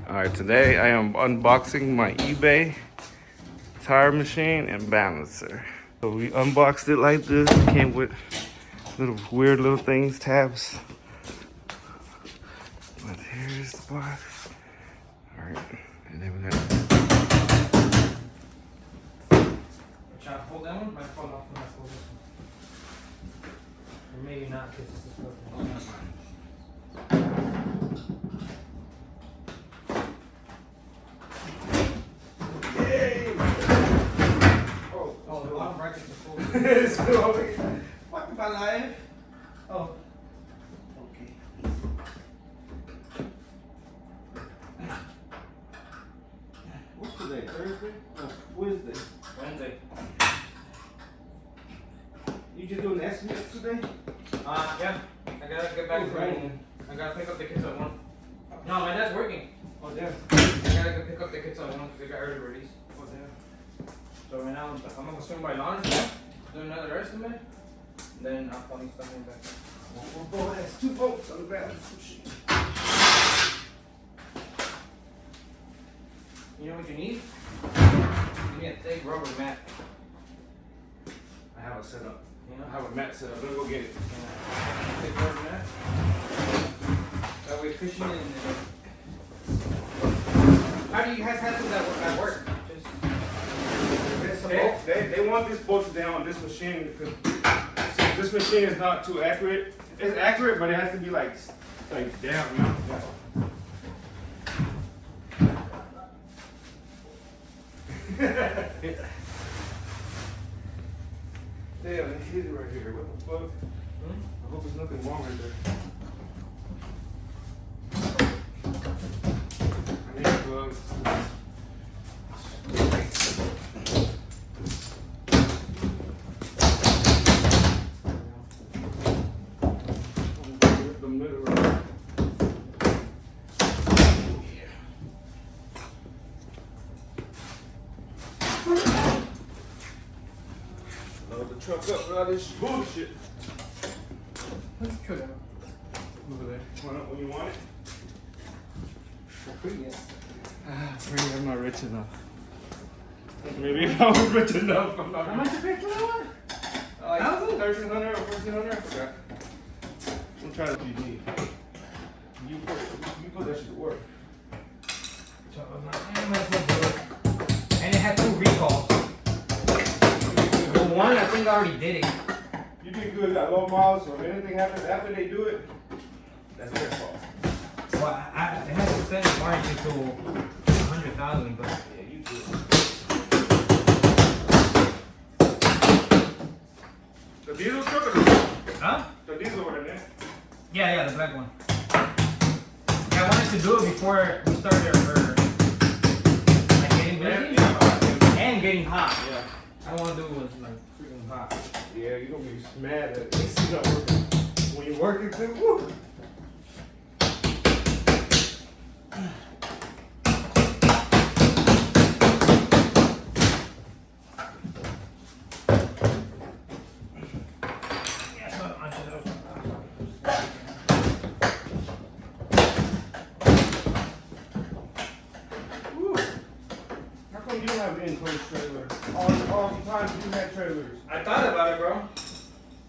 Alright, today I am unboxing my eBay tire machine and balancer. So we unboxed it like this. It came with weird little things, tabs. But here's the box. Alright, and then we got... Try to hold that one? Might fall off when I pull this one. Or maybe not, because this is broken. Oh, that's fine. Oh, the bottom brackets are full. It's still over here. Fuck if I live. Oh. Okay. What's today? Thursday? No, Wednesday. Wednesday. You just doing the estimates today? Yeah. I gotta get back from. I gotta pick up the kids at 1. No, my dad's working. Oh, damn. I gotta go pick up the kids at 1 because they got early release. Oh, damn. So right now, I'm gonna swing by lunch, do another estimate, then I'll probably start going back. One boat has 2 boats on the balance machine. You know what you need? You need a thick rubber mat. I have it set up. You know? I have a mat set up. Let me go get it. Thick rubber mat. That way cushion and how do you guys handle that at work? They want this bolted down on this machine because this machine is not too accurate. It's accurate, but it has to be like down, you know? Yeah. Damn, it hit it right here. What the fuck? I hope there's nothing wrong right there. I need gloves. The middle right there. Load the truck up with all this bullshit. What's the truck? Over there. When you want it? For free, yes. Maybe I'm not rich enough. Maybe if I was rich enough, I'm not. How much you pay for that one? Like 1,300 or 1,400, I forgot. I'm trying to be neat. You put that shit to work. And it had 2 recalls. The one, I think I already did it. You did good at low miles, so if anything happens after they do it, that's their fault. Well, it has to send the warranty to 100,000, but Yeah, you do. The diesel truck or the huh? The diesel one in there? Yeah, the black one. Yeah, I wanted to do it before we started like getting busy and getting hot. Yeah. I don't want to do it was like freaking hot. Yeah, you're gonna be mad that it's not working. When you're working too, woo. How come you don't have an enclosed trailer? All the time you had trailers. I thought about it, bro.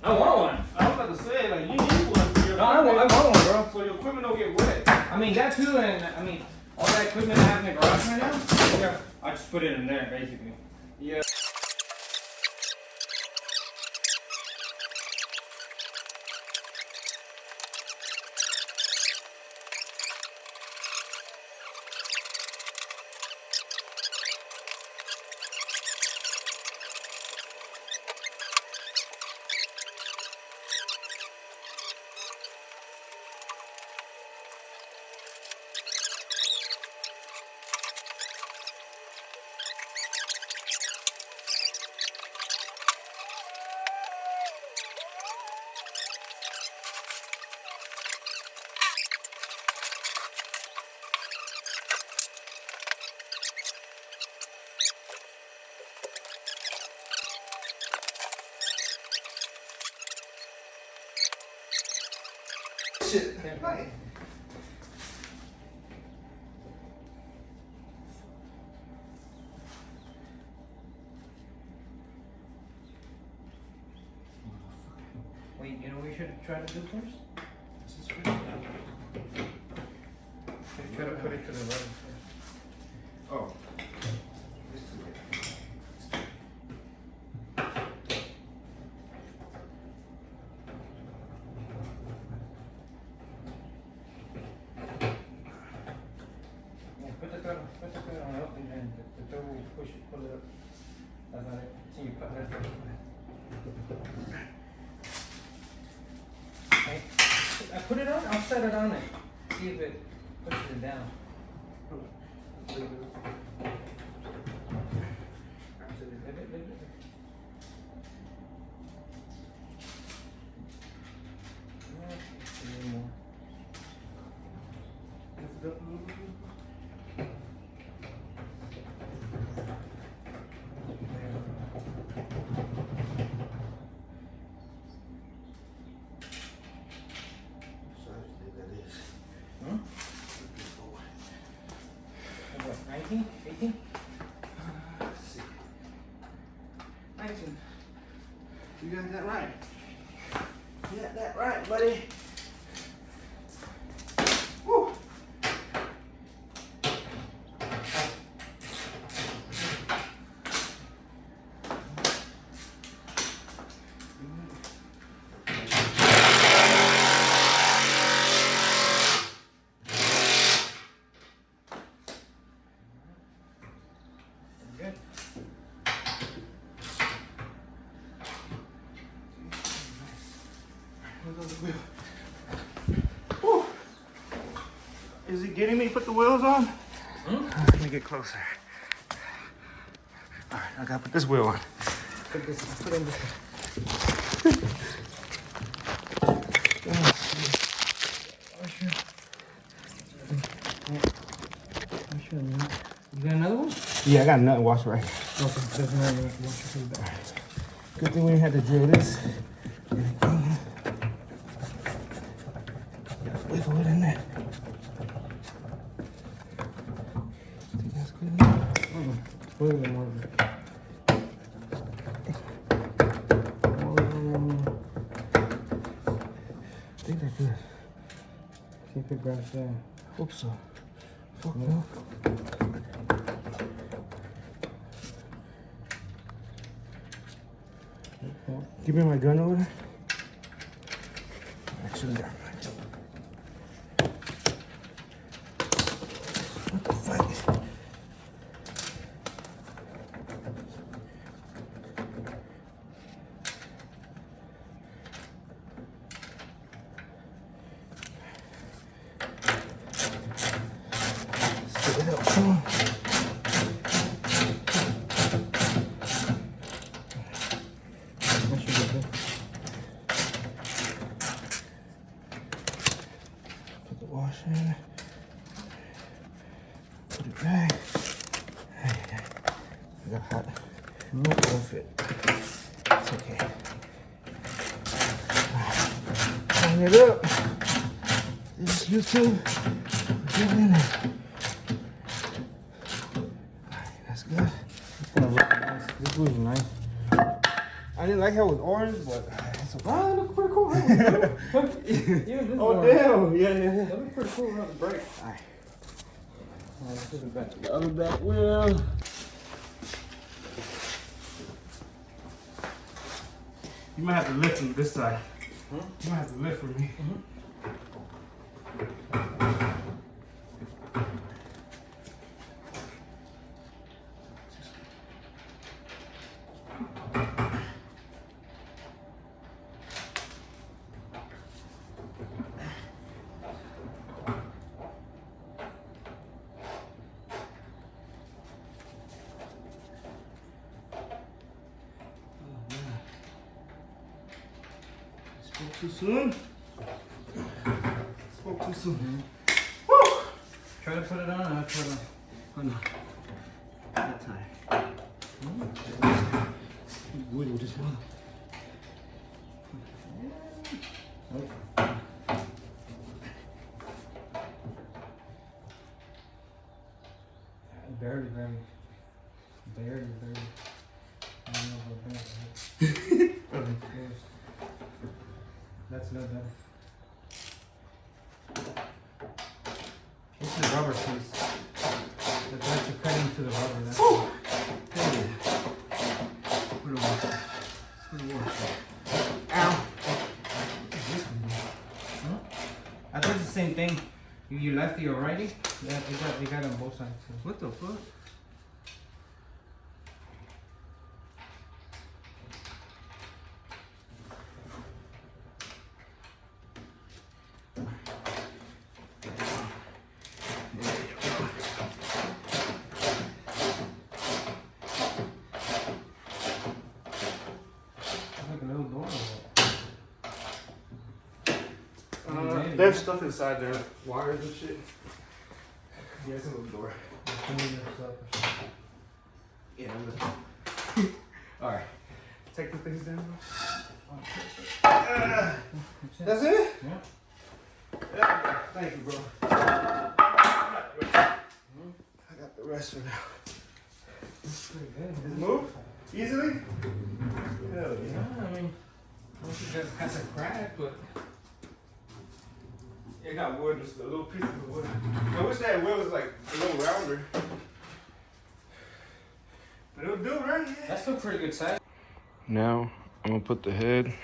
I want one. I was about to say, like, you need one for your No, I want one, bro. so your equipment don't get wet. I mean, that too, and I mean, all that equipment I have in the garage right now, Yeah. I just put it in there, basically. Yeah. Shit. Right. should try to do first? Should try to put it to the right first. Oh. Put the thread on up and then the thread will push it, pull it up. That's not it. See, you cut that thread. Okay. I put it on, I'll set it on it. See if it pushes it down. What, 19? 18? Let's see. 19. You got that right. You got that right, buddy. Woo. Good. Woo. Is he getting me? Put the wheels on? Let me get closer. All right, I gotta put this wheel on. Put in this. You got another one? Yeah, I got a nut washer right here. Okay, there's another washer for the back. Good thing we didn't have to drill this. Wiggle it in there. Think that's good enough? Wait a minute. I think that's good. See if it grabs there. Hope so. Fuck no. Give me my gun over there. Actually, never mind. What the fuck? Set it up some. That should be good. Put the washer in. Put it back. I got hot. No fit. It's okay. Clean it up. This is YouTube. Get in there. Alright, that's good. This was nice. I didn't like how it was orange, but it's okay. Oh, it looks pretty cool. Yeah, this Oh, one. damn. Yeah. That looks pretty cool around the brake. Alright. This is the back. The other back wheel. You might have to lift from this side. Huh? You might have to lift for me. Spoke too soon. Spoke too soon. Woo! Try to put it on. I'll try to. Oh no. That time. Wiggle this one. Barely. I don't know about that. Right? That's good. This is rubber piece. The threads are cut into the rubber. That's put it away. Put it away. Ow! What is this one? Huh? I thought it's the same thing. You lefty or righty? Yeah, they got it on both sides. So. What the fuck? There's stuff inside there, wires and shit. Yeah, it's a little door. Yeah, alright. Take the things down. That's it? Yeah. Thank you, bro. I got the rest for now. That's pretty good. Does it move easily? Hell yeah. Yeah, I mean, I don't think that has a crack, but. It got wood, just a little piece of wood. I wish that wheel was like a little rounder. But it'll do, right? Yeah. That's still pretty good size. Now I'm gonna put the head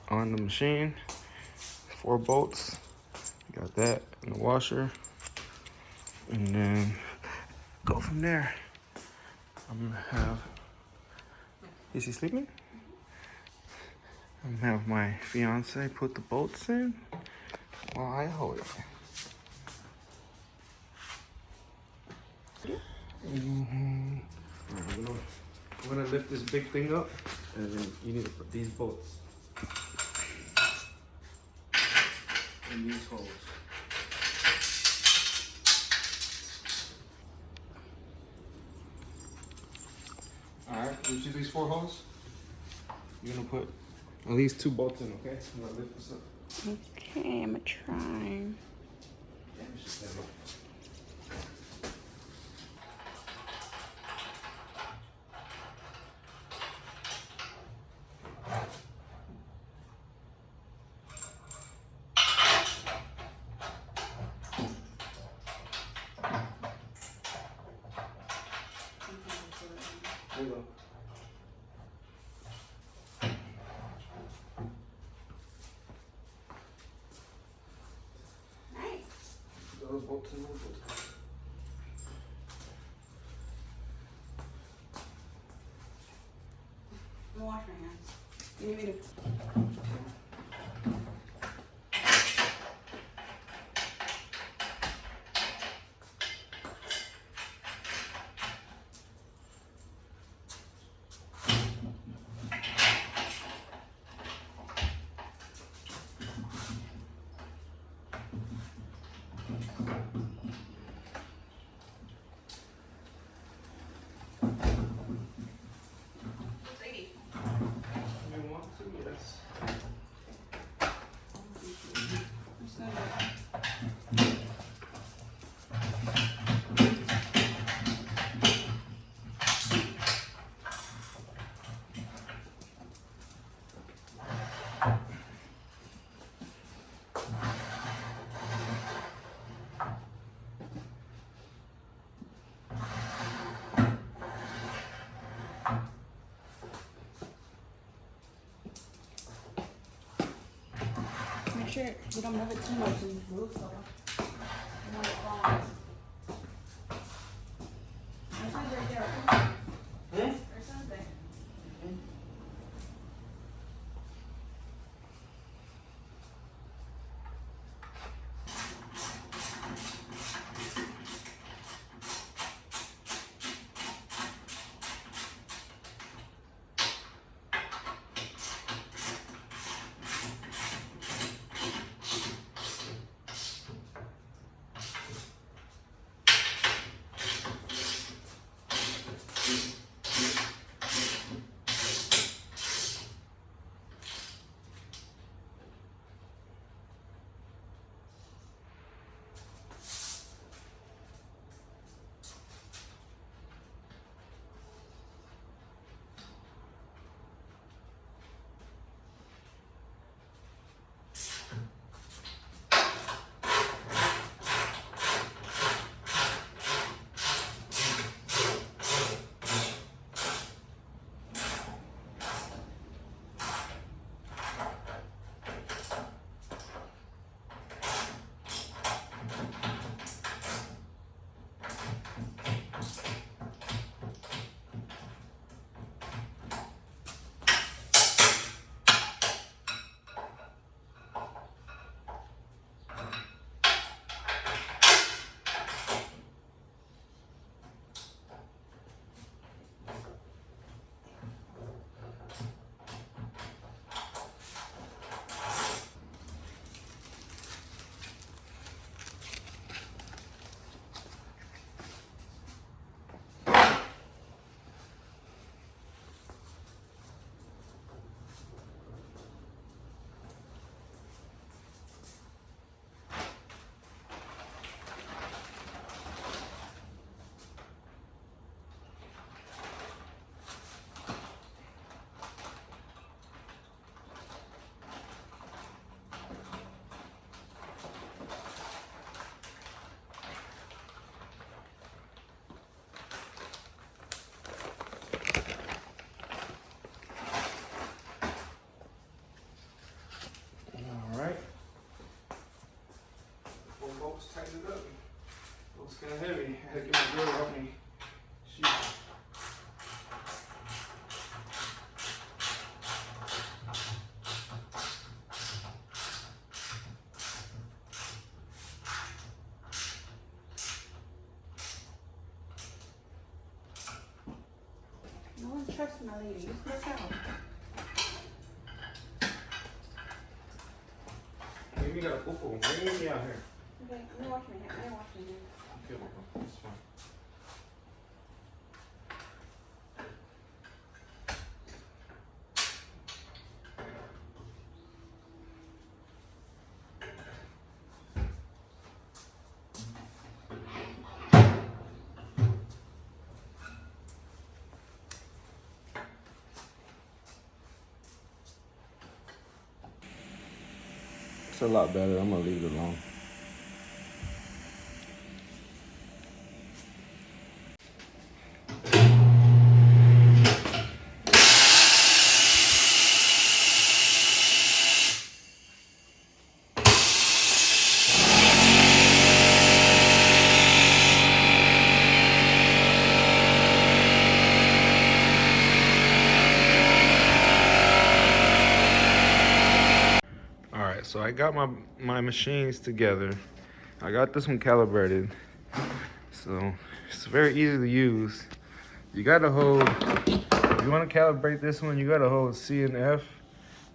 on the machine. 4 bolts. Got that in the washer. And then go from there. I'm gonna have, is he sleeping? I'm gonna have my fiance put the bolts in while I hold it. Alright, I'm gonna lift this big thing up, and then you need to put these bolts in these holes. Alright, you see these 4 holes? You're gonna put at least 2 bolts in, okay? I'm gonna lift this up. Okay, I'm gonna try. There you go. Nice. Those bolts and those bolts. I'm gonna wash my hands. You need me to. You want to? Yes. Make sure we don't move it too much and move so. I want it falling. There's something right there. Okay? Hmm? There's something. kind of heavy. I had to get my grill off me. Sheesh. No one trusts my lady. You smoke out. Maybe you got a poo-poo. Bring me out here. Okay, I'm gonna wash my hair. I'm gonna wash my hair. Okay, well, that's fine. It's a lot better. I'm gonna leave it alone. Alright, so I got my machines together. I got this one calibrated. So it's very easy to use. You gotta hold, if you wanna calibrate this one, you gotta hold C and F,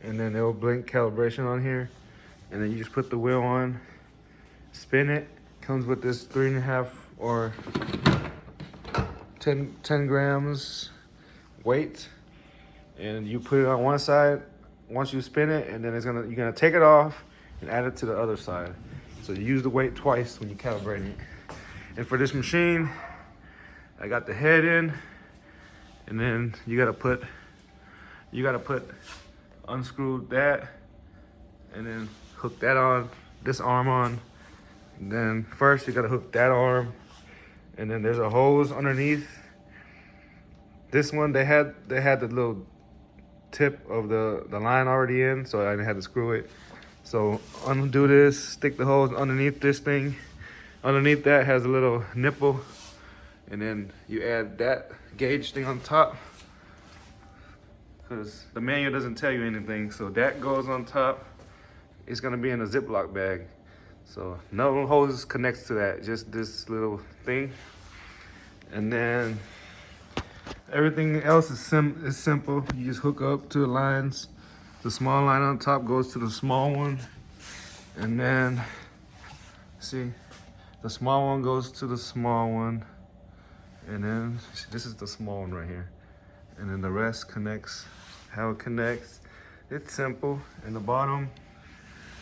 and then it'll blink calibration on here. And then you just put the wheel on, spin it. Comes with this 3.5 or 10 grams weight. And you put it on one side once you spin it, and then you're gonna take it off and add it to the other side. So you use the weight twice when you calibrate it. And for this machine, I got the head in, and then you gotta unscrew that, and then hook that on, this arm on. And then first you gotta hook that arm, and then there's a hose underneath. This one, they had the little tip of the line already in, so I didn't have to screw it. So undo this, stick the hose underneath this thing. Underneath that has a little nipple, and then you add that gauge thing on top, because the manual doesn't tell you anything. So that goes on top. It's gonna be in a Ziploc bag. So no hoses connects to that, just this little thing. And then everything else is simple. You just hook up to the lines. The small line on top goes to the small one. And then, see, the small one goes to the small one. And then, see, this is the small one right here. And then the rest connects how it connects. It's simple. And the bottom,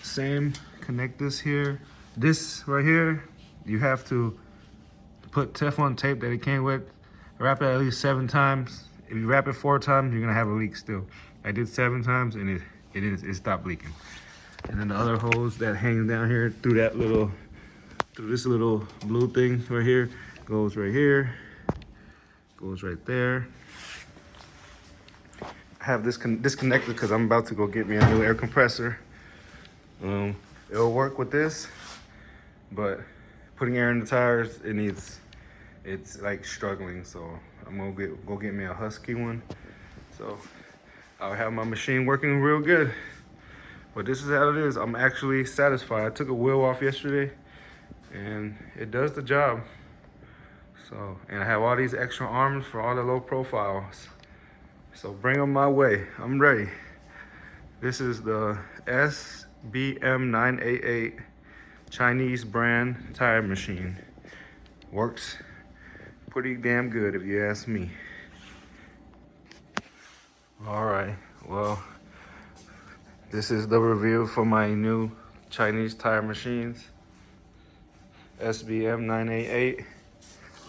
same, connect this here. This right here, you have to put Teflon tape that it came with. Wrap it at least 7 times. If you wrap it 4 times, you're gonna have a leak still. I did 7 times and it stopped leaking. And then the other hose that hangs down here through this little blue thing right here, goes right here, goes right there. I have this disconnected because I'm about to go get me a new air compressor. It'll work with this, but putting air in the tires, it's like struggling. So I'm gonna go get me a Husky one. So I'll have my machine working real good. But this is how it is. I'm actually satisfied. I took a wheel off yesterday and it does the job. So, and I have all these extra arms for all the low profiles. So bring them my way. I'm ready. This is the SBM988 Chinese brand tire machine. Works pretty damn good if you ask me. All right, well, this is the review for my new Chinese tire machines. SBM988.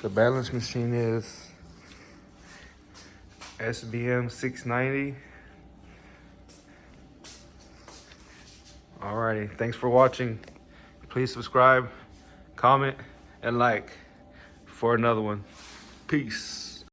The balance machine is SBM690. Alrighty, thanks for watching. Please subscribe, comment, and like for another one. Peace.